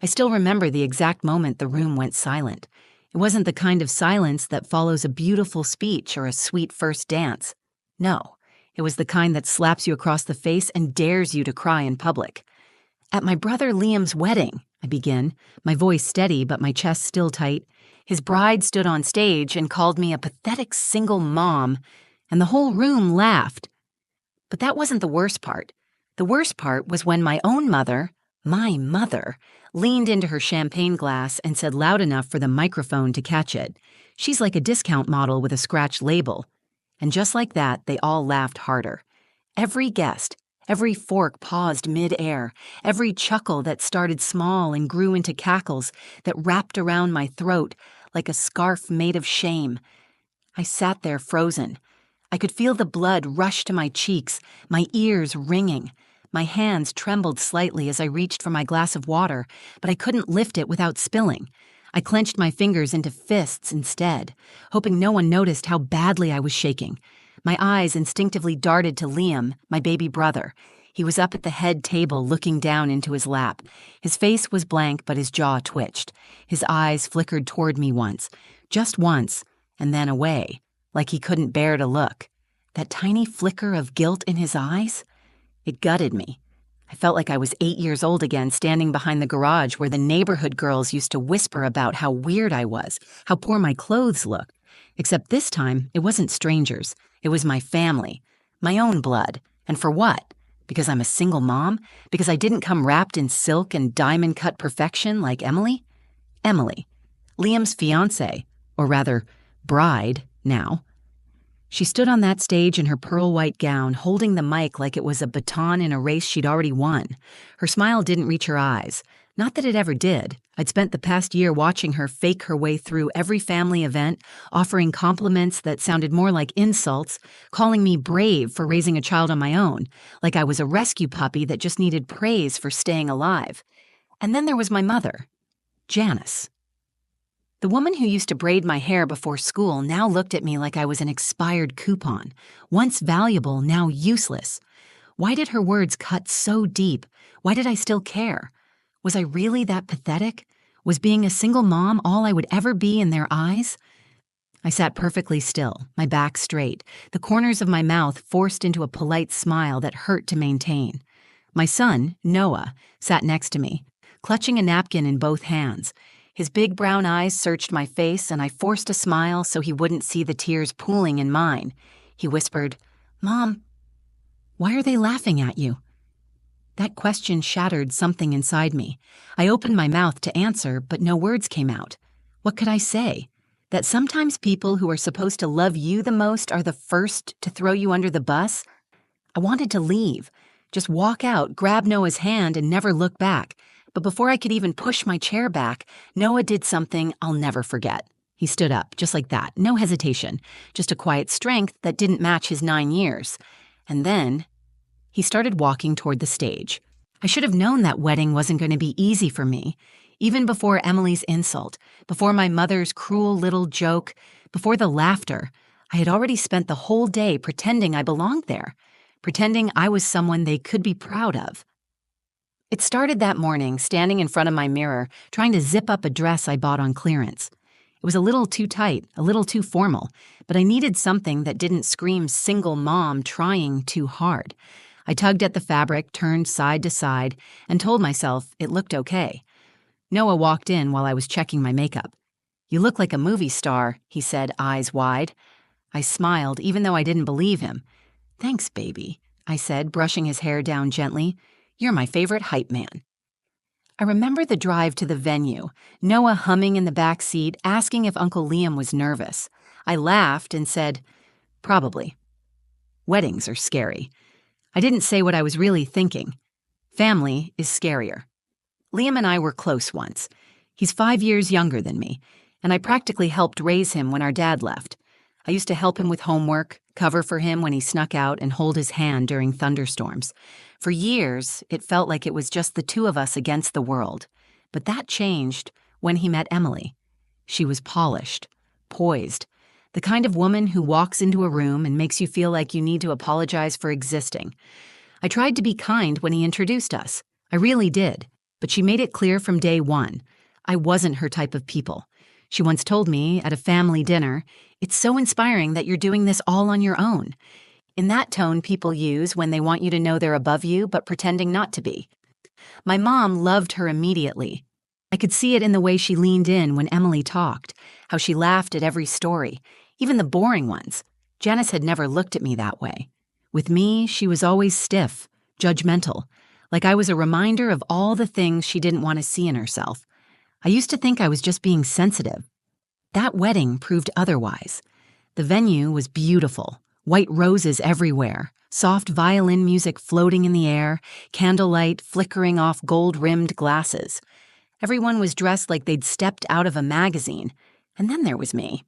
I still remember the exact moment the room went silent. It wasn't the kind of silence that follows a beautiful speech or a sweet first dance. No, it was the kind that slaps you across the face and dares you to cry in public. "At my brother Liam's wedding," I begin, my voice steady but my chest still tight, "his bride stood on stage and called me a pathetic single mom, and the whole room laughed." But that wasn't the worst part. The worst part was when my own mother, my mother, leaned into her champagne glass and said loud enough for the microphone to catch it, "She's like a discount model with a scratched label." And just like that, they all laughed harder. Every guest, every fork paused mid-air, every chuckle that started small and grew into cackles that wrapped around my throat like a scarf made of shame. I sat there frozen. I could feel the blood rush to my cheeks, my ears ringing. My hands trembled slightly as I reached for my glass of water, but I couldn't lift it without spilling. I clenched my fingers into fists instead, hoping no one noticed how badly I was shaking. My eyes instinctively darted to Liam, my baby brother. He was up at the head table looking down into his lap. His face was blank, but his jaw twitched. His eyes flickered toward me once, just once, and then away, like he couldn't bear to look. That tiny flicker of guilt in his eyes? It gutted me. I felt like I was 8 years old again, standing behind the garage where the neighborhood girls used to whisper about how weird I was, how poor my clothes looked. Except this time, it wasn't strangers. It was my family, my own blood. And for what? Because I'm a single mom? Because I didn't come wrapped in silk and diamond-cut perfection like Emily? Emily, Liam's fiancée, or rather, bride now. She stood on that stage in her pearl-white gown, holding the mic like it was a baton in a race she'd already won. Her smile didn't reach her eyes. Not that it ever did. I'd spent the past year watching her fake her way through every family event, offering compliments that sounded more like insults, calling me brave for raising a child on my own, like I was a rescue puppy that just needed praise for staying alive. And then there was my mother, Janice. The woman who used to braid my hair before school now looked at me like I was an expired coupon, once valuable, now useless. Why did her words cut so deep? Why did I still care? Was I really that pathetic? Was being a single mom all I would ever be in their eyes? I sat perfectly still, my back straight, the corners of my mouth forced into a polite smile that hurt to maintain. My son, Noah, sat next to me, clutching a napkin in both hands. His big brown eyes searched my face, and I forced a smile so he wouldn't see the tears pooling in mine. He whispered, "Mom, why are they laughing at you?" That question shattered something inside me. I opened my mouth to answer, but no words came out. What could I say? That sometimes people who are supposed to love you the most are the first to throw you under the bus? I wanted to leave, just walk out, grab Noah's hand, and never look back. But before I could even push my chair back, Noah did something I'll never forget. He stood up, just like that, no hesitation, just a quiet strength that didn't match his 9 years. And then he started walking toward the stage. I should have known that wedding wasn't going to be easy for me. Even before Emily's insult, before my mother's cruel little joke, before the laughter, I had already spent the whole day pretending I belonged there, pretending I was someone they could be proud of. It started that morning, standing in front of my mirror, trying to zip up a dress I bought on clearance. It was a little too tight, a little too formal, but I needed something that didn't scream single mom trying too hard. I tugged at the fabric, turned side to side, and told myself it looked okay. Noah walked in while I was checking my makeup. "You look like a movie star," he said, eyes wide. I smiled, even though I didn't believe him. "Thanks, baby," I said, brushing his hair down gently. "You're my favorite hype man." I remember the drive to the venue, Noah humming in the back seat, asking if Uncle Liam was nervous. I laughed and said, "Probably. Weddings are scary." I didn't say what I was really thinking. Family is scarier. Liam and I were close once. He's 5 years younger than me, and I practically helped raise him when our dad left. I used to help him with homework, cover for him when he snuck out, and hold his hand during thunderstorms. For years, it felt like it was just the two of us against the world. But that changed when he met Emily. She was polished, poised, the kind of woman who walks into a room and makes you feel like you need to apologize for existing. I tried to be kind when he introduced us. I really did. But she made it clear from day one, I wasn't her type of people. She once told me at a family dinner, "It's so inspiring that you're doing this all on your own." In that tone people use when they want you to know they're above you but pretending not to be. My mom loved her immediately. I could see it in the way she leaned in when Emily talked, how she laughed at every story, even the boring ones. Janice had never looked at me that way. With me, she was always stiff, judgmental, like I was a reminder of all the things she didn't want to see in herself. I used to think I was just being sensitive. That wedding proved otherwise. The venue was beautiful, white roses everywhere, soft violin music floating in the air, candlelight flickering off gold-rimmed glasses. Everyone was dressed like they'd stepped out of a magazine, and then there was me,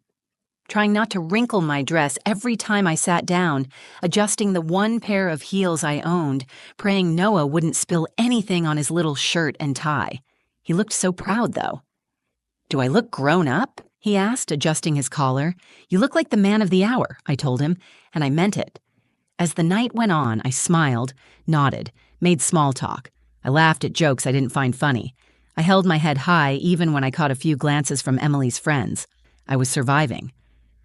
trying not to wrinkle my dress every time I sat down, adjusting the one pair of heels I owned, praying Noah wouldn't spill anything on his little shirt and tie. He looked so proud, though. "Do I look grown up?" he asked, adjusting his collar. "You look like the man of the hour," I told him, and I meant it. As the night went on, I smiled, nodded, made small talk. I laughed at jokes I didn't find funny. I held my head high even when I caught a few glances from Emily's friends. I was surviving.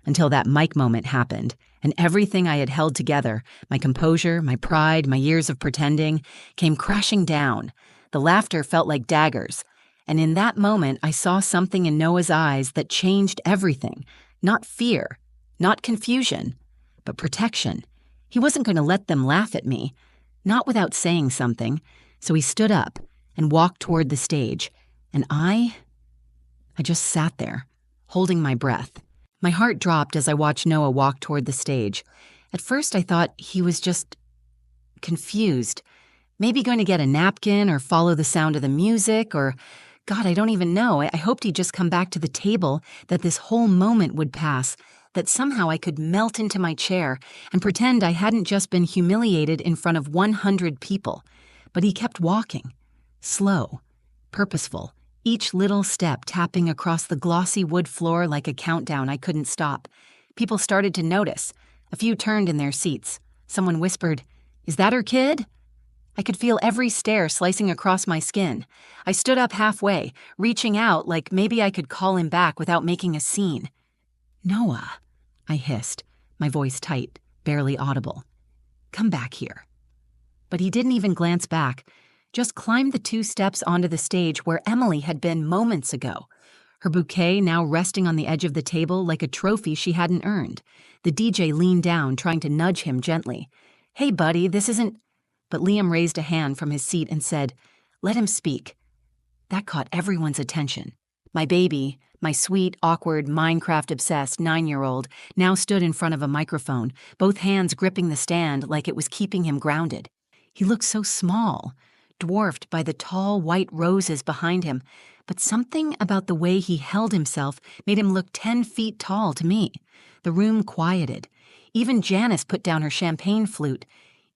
Until that Mike moment happened, and everything I had held together, my composure, my pride, my years of pretending, came crashing down. The laughter felt like daggers. And in that moment, I saw something in Noah's eyes that changed everything. Not fear, not confusion, but protection. He wasn't going to let them laugh at me, not without saying something. So he stood up and walked toward the stage. And I just sat there, holding my breath. My heart dropped as I watched Noah walk toward the stage. At first, I thought he was just confused. Maybe going to get a napkin or follow the sound of the music or, God, I don't even know. I hoped he'd just come back to the table, that this whole moment would pass, that somehow I could melt into my chair and pretend I hadn't just been humiliated in front of 100 people. But he kept walking, slow, purposeful, each little step tapping across the glossy wood floor like a countdown I couldn't stop. People started to notice. A few turned in their seats. Someone whispered, "Is that her kid?" I could feel every stare slicing across my skin. I stood up halfway, reaching out like maybe I could call him back without making a scene. "Noah," I hissed, my voice tight, barely audible. "Come back here." But he didn't even glance back, just climbed the 2 steps onto the stage where Emily had been moments ago, her bouquet now resting on the edge of the table like a trophy she hadn't earned. The DJ leaned down, trying to nudge him gently. "Hey, buddy, this isn't—" But Liam raised a hand from his seat and said, "Let him speak." That caught everyone's attention. My baby, my sweet, awkward, Minecraft-obsessed 9-year-old, now stood in front of a microphone, both hands gripping the stand like it was keeping him grounded. He looked so small, dwarfed by the tall white roses behind him, but something about the way he held himself made him look 10 feet tall to me. The room quieted. Even Janice put down her champagne flute.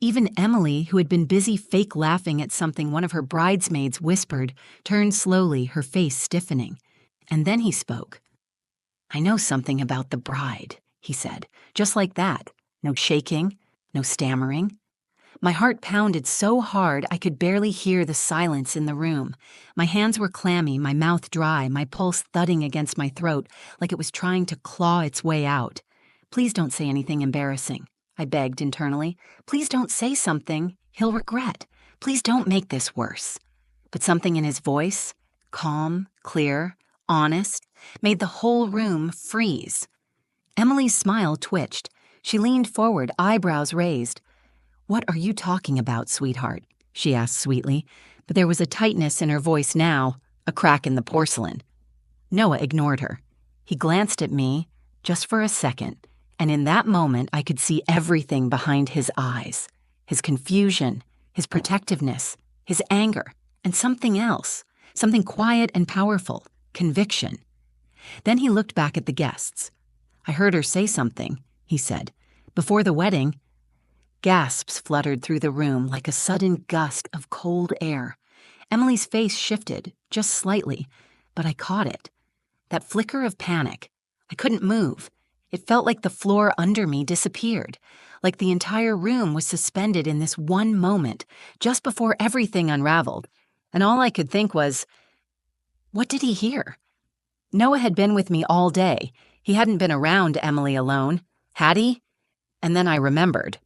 Even Emily, who had been busy fake laughing at something one of her bridesmaids whispered, turned slowly, her face stiffening. And then he spoke. "I know something about the bride," he said, just like that. No shaking, no stammering. My heart pounded so hard I could barely hear the silence in the room. My hands were clammy, my mouth dry, my pulse thudding against my throat like it was trying to claw its way out. "Please don't say anything embarrassing," I begged internally. "Please don't say something he'll regret. Please don't make this worse." But something in his voice, calm, clear, honest, made the whole room freeze. Emily's smile twitched. She leaned forward, eyebrows raised. "What are you talking about, sweetheart?" she asked sweetly, but there was a tightness in her voice now, a crack in the porcelain. Noah ignored her. He glanced at me, just for a second, and in that moment I could see everything behind his eyes. His confusion, his protectiveness, his anger, and something else, something quiet and powerful, conviction. Then he looked back at the guests. "I heard her say something," he said. "Before the wedding." Gasps fluttered through the room like a sudden gust of cold air. Emily's face shifted, just slightly, but I caught it. That flicker of panic. I couldn't move. It felt like the floor under me disappeared, like the entire room was suspended in this one moment, just before everything unraveled. And all I could think was, what did he hear? Noah had been with me all day. He hadn't been around Emily alone, had he? And then I remembered.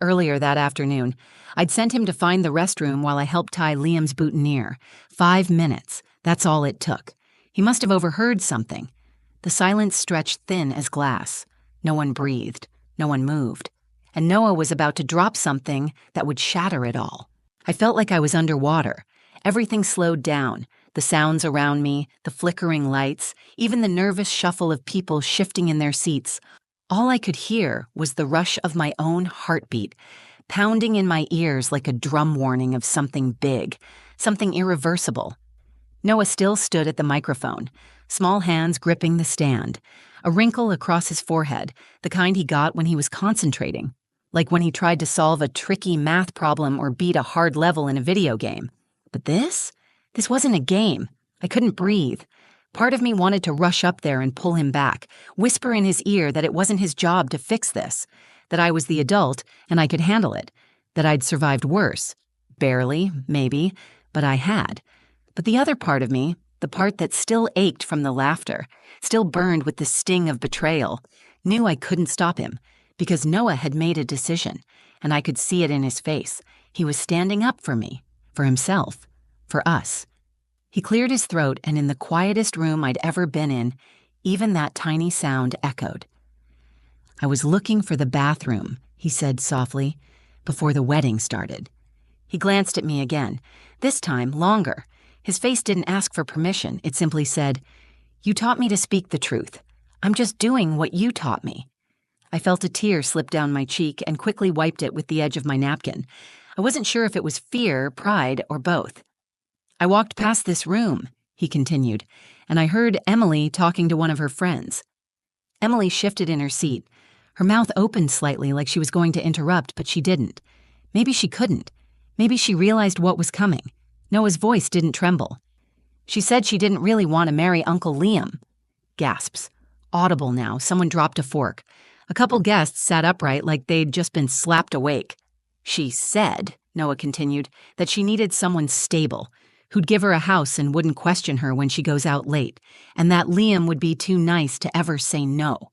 Earlier that afternoon, I'd sent him to find the restroom while I helped tie Liam's boutonniere. 5 minutes, that's all it took. He must have overheard something. The silence stretched thin as glass. No one breathed, no one moved. And Noah was about to drop something that would shatter it all. I felt like I was underwater. Everything slowed down. The sounds around me, the flickering lights, even the nervous shuffle of people shifting in their seats. All I could hear was the rush of my own heartbeat, pounding in my ears like a drum warning of something big, something irreversible. Noah still stood at the microphone, small hands gripping the stand, a wrinkle across his forehead, the kind he got when he was concentrating, like when he tried to solve a tricky math problem or beat a hard level in a video game. But this wasn't a game. I couldn't breathe. Part of me wanted to rush up there and pull him back, whisper in his ear that it wasn't his job to fix this, that I was the adult and I could handle it, that I'd survived worse. Barely, maybe, but I had. But the other part of me, the part that still ached from the laughter, still burned with the sting of betrayal, knew I couldn't stop him, because Noah had made a decision, and I could see it in his face. He was standing up for me, for himself, for us. He cleared his throat, and in the quietest room I'd ever been in, even that tiny sound echoed. "I was looking for the bathroom," he said softly, "before the wedding started." He glanced at me again, this time longer. His face didn't ask for permission. It simply said, "You taught me to speak the truth. I'm just doing what you taught me." I felt a tear slip down my cheek and quickly wiped it with the edge of my napkin. I wasn't sure if it was fear, pride, or both. "I walked past this room," he continued, "and I heard Emily talking to one of her friends." Emily shifted in her seat. Her mouth opened slightly like she was going to interrupt, but she didn't. Maybe she couldn't. Maybe she realized what was coming. Noah's voice didn't tremble. "She said she didn't really want to marry Uncle Liam." Gasps. Audible now, someone dropped a fork. A couple guests sat upright like they'd just been slapped awake. "She said," Noah continued, "that she needed someone stable, who'd give her a house and wouldn't question her when she goes out late, and that Liam would be too nice to ever say no."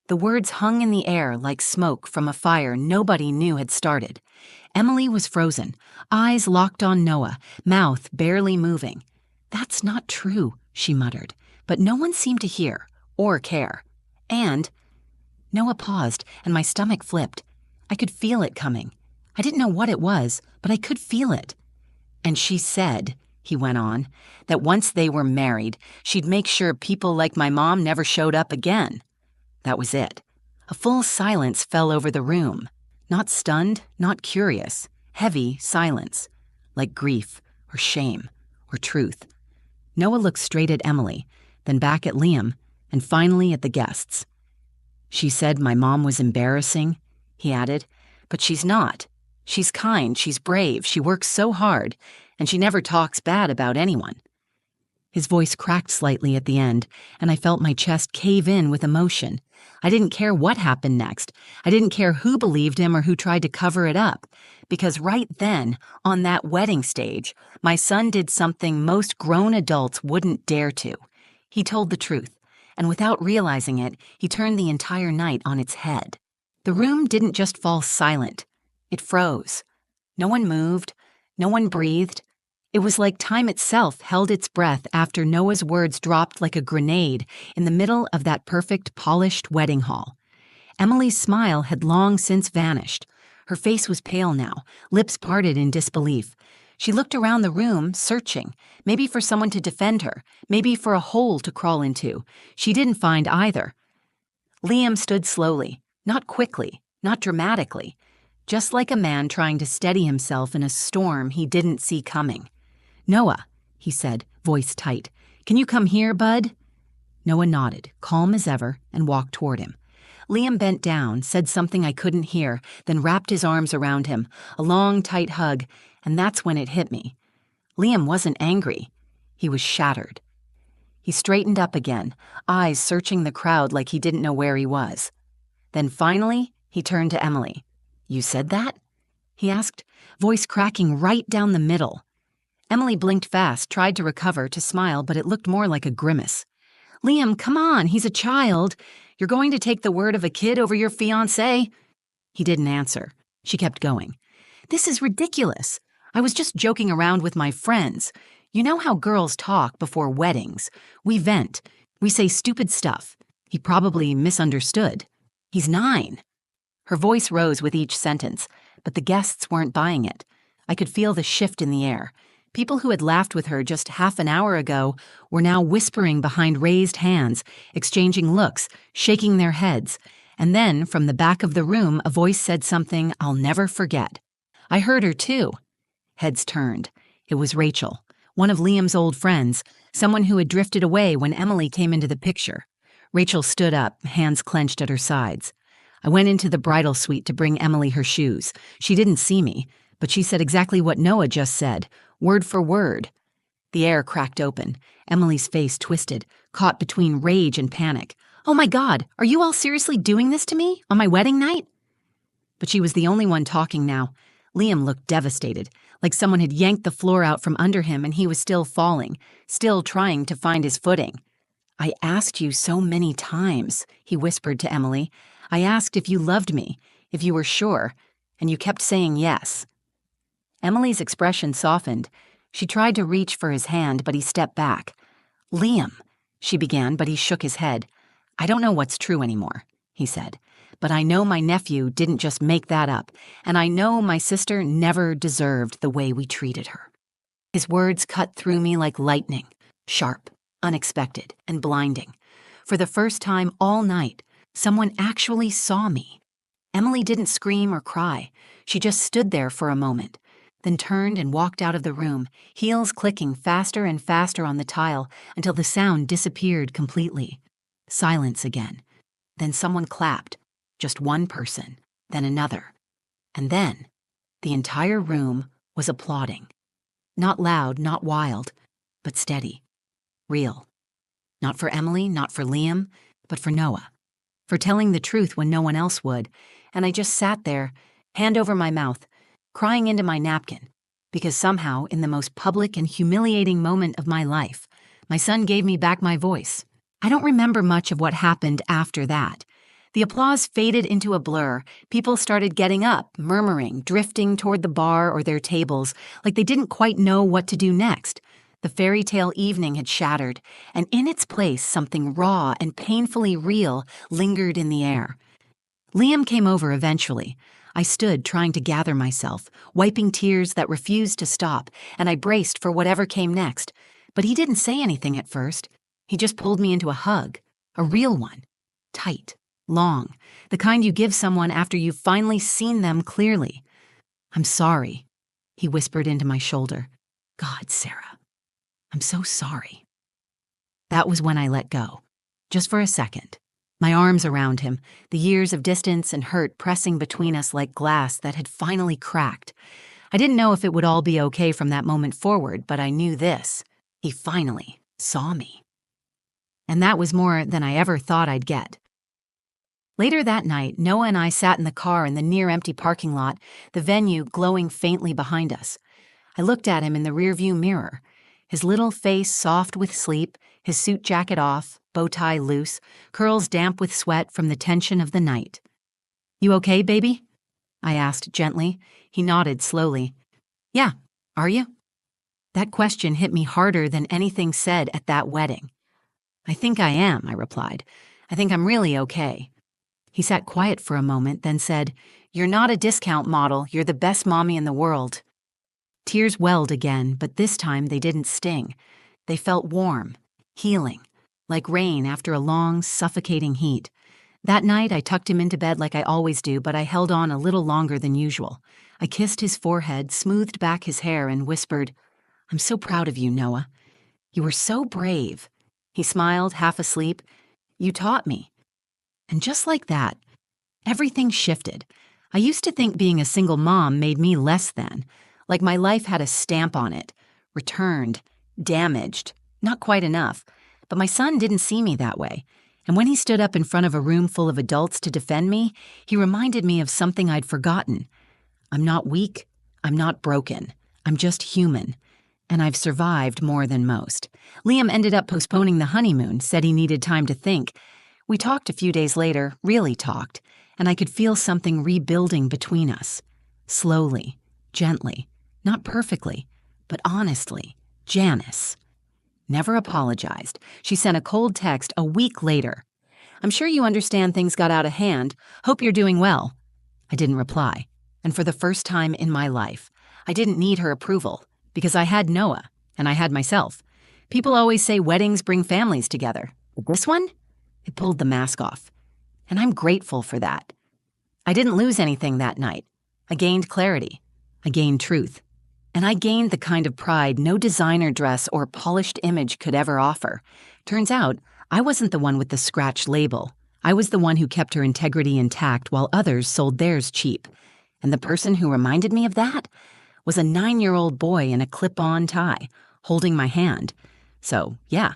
The words hung in the air like smoke from a fire nobody knew had started. Emily was frozen, eyes locked on Noah, mouth barely moving. "That's not true," she muttered, but no one seemed to hear or care. And Noah paused, and my stomach flipped. I could feel it coming. I didn't know what it was, but I could feel it. "And she said," he went on, "that once they were married, she'd make sure people like my mom never showed up again." That was it. A full silence fell over the room. Not stunned, not curious. Heavy silence. Like grief, or shame, or truth. Noah looked straight at Emily, then back at Liam, and finally at the guests. "She said my mom was embarrassing," he added, "but she's not. She's kind, she's brave, she works so hard, and she never talks bad about anyone." His voice cracked slightly at the end, and I felt my chest cave in with emotion. I didn't care what happened next. I didn't care who believed him or who tried to cover it up, because right then, on that wedding stage, my son did something most grown adults wouldn't dare to. He told the truth, and without realizing it, he turned the entire night on its head. The room didn't just fall silent. It froze. No one moved. No one breathed. It was like time itself held its breath after Noah's words dropped like a grenade in the middle of that perfect, polished wedding hall. Emily's smile had long since vanished. Her face was pale now, lips parted in disbelief. She looked around the room, searching, maybe for someone to defend her, maybe for a hole to crawl into. She didn't find either. Liam stood slowly, not quickly, not dramatically, just like a man trying to steady himself in a storm he didn't see coming. "Noah," he said, voice tight, "can you come here, bud?" Noah nodded, calm as ever, and walked toward him. Liam bent down, said something I couldn't hear, then wrapped his arms around him, a long, tight hug, and that's when it hit me. Liam wasn't angry. He was shattered. He straightened up again, eyes searching the crowd like he didn't know where he was. Then finally, he turned to Emily. "You said that?" he asked, voice cracking right down the middle. Emily blinked fast, tried to recover, to smile, but it looked more like a grimace. Liam, come on, he's a child. You're going to take the word of a kid over your fiancé? He didn't answer. She kept going. This is ridiculous. I was just joking around with my friends. You know how girls talk before weddings. We vent. We say stupid stuff. He probably misunderstood. He's 9. Her voice rose with each sentence, but the guests weren't buying it. I could feel the shift in the air. People who had laughed with her just half an hour ago were now whispering behind raised hands, exchanging looks, shaking their heads. And then, from the back of the room, a voice said something I'll never forget. I heard her too. Heads turned. It was Rachel, one of Liam's old friends, someone who had drifted away when Emily came into the picture. Rachel stood up, hands clenched at her sides. I went into the bridal suite to bring Emily her shoes. She didn't see me, but she said exactly what Noah just said, word for word. The air cracked open. Emily's face twisted, caught between rage and panic. Oh my God, are you all seriously doing this to me on my wedding night? But she was the only one talking now. Liam looked devastated, like someone had yanked the floor out from under him and he was still falling, still trying to find his footing. I asked you so many times, he whispered to Emily. I asked if you loved me, if you were sure, and you kept saying yes. Emily's expression softened. She tried to reach for his hand, but he stepped back. Liam, she began, but he shook his head. I don't know what's true anymore, he said, but I know my nephew didn't just make that up, and I know my sister never deserved the way we treated her. His words cut through me like lightning, sharp, unexpected, and blinding. For the first time all night, someone actually saw me. Emily didn't scream or cry. She just stood there for a moment, then turned and walked out of the room, heels clicking faster and faster on the tile until the sound disappeared completely. Silence again. Then someone clapped. Just one person, then another. And then the entire room was applauding. Not loud, not wild, but steady. Real. Not for Emily, not for Liam, but for Noah. For telling the truth when no one else would. And I just sat there, hand over my mouth, crying into my napkin, because somehow, in the most public and humiliating moment of my life, my son gave me back my voice. I don't remember much of what happened after that. The applause faded into a blur. People started getting up, murmuring, drifting toward the bar or their tables, like they didn't quite know what to do next. The fairy tale evening had shattered, and in its place something raw and painfully real lingered in the air. Liam came over eventually. I stood trying to gather myself, wiping tears that refused to stop, and I braced for whatever came next. But he didn't say anything at first. He just pulled me into a hug, a real one, tight, long, the kind you give someone after you've finally seen them clearly. I'm sorry, he whispered into my shoulder. God, Sarah, I'm so sorry. That was when I let go, just for a second. My arms around him, the years of distance and hurt pressing between us like glass that had finally cracked. I didn't know if it would all be okay from that moment forward, but I knew this. He finally saw me. And that was more than I ever thought I'd get. Later that night, Noah and I sat in the car in the near-empty parking lot, the venue glowing faintly behind us. I looked at him in the rearview mirror, his little face soft with sleep, his suit jacket off, bow tie loose, curls damp with sweat from the tension of the night. You okay, baby? I asked gently. He nodded slowly. Yeah, are you? That question hit me harder than anything said at that wedding. I think I am, I replied. I think I'm really okay. He sat quiet for a moment, then said, You're not a discount model. You're the best mommy in the world. Tears welled again, but this time they didn't sting. They felt warm, healing, like rain after a long, suffocating heat. That night, I tucked him into bed like I always do, but I held on a little longer than usual. I kissed his forehead, smoothed back his hair, and whispered, I'm so proud of you, Noah. You were so brave. He smiled, half asleep. You taught me. And just like that, everything shifted. I used to think being a single mom made me less than, like my life had a stamp on it, returned, damaged, not quite enough. But my son didn't see me that way. And when he stood up in front of a room full of adults to defend me, he reminded me of something I'd forgotten. I'm not weak. I'm not broken. I'm just human. and I've survived more than most. Liam ended up postponing the honeymoon, said he needed time to think. We talked a few days later, really talked, and I could feel something rebuilding between us. Slowly, gently, not perfectly, but honestly. Janice never apologized. She sent a cold text a week later. "I'm sure you understand things got out of hand. Hope you're doing well." I didn't reply. And for the first time in my life, I didn't need her approval because I had Noah and I had myself. People always say weddings bring families together. But this one? It pulled the mask off. And I'm grateful for that. I didn't lose anything that night. I gained clarity. I gained truth. And I gained the kind of pride no designer dress or polished image could ever offer. Turns out, I wasn't the one with the scratched label. I was the one who kept her integrity intact while others sold theirs cheap. And the person who reminded me of that was a 9-year-old boy in a clip-on tie, holding my hand. So, yeah.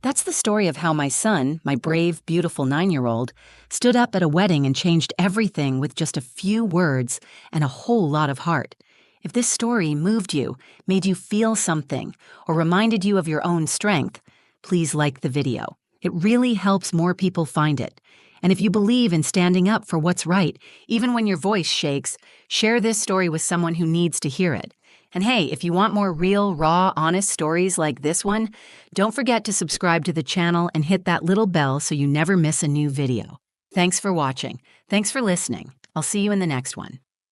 That's the story of how my son, my brave, beautiful 9-year-old, stood up at a wedding and changed everything with just a few words and a whole lot of heart. If this story moved you, made you feel something, or reminded you of your own strength, please like the video. It really helps more people find it. And if you believe in standing up for what's right, even when your voice shakes, share this story with someone who needs to hear it. And hey, if you want more real, raw, honest stories like this one, don't forget to subscribe to the channel and hit that little bell so you never miss a new video. Thanks for watching. Thanks for listening. I'll see you in the next one.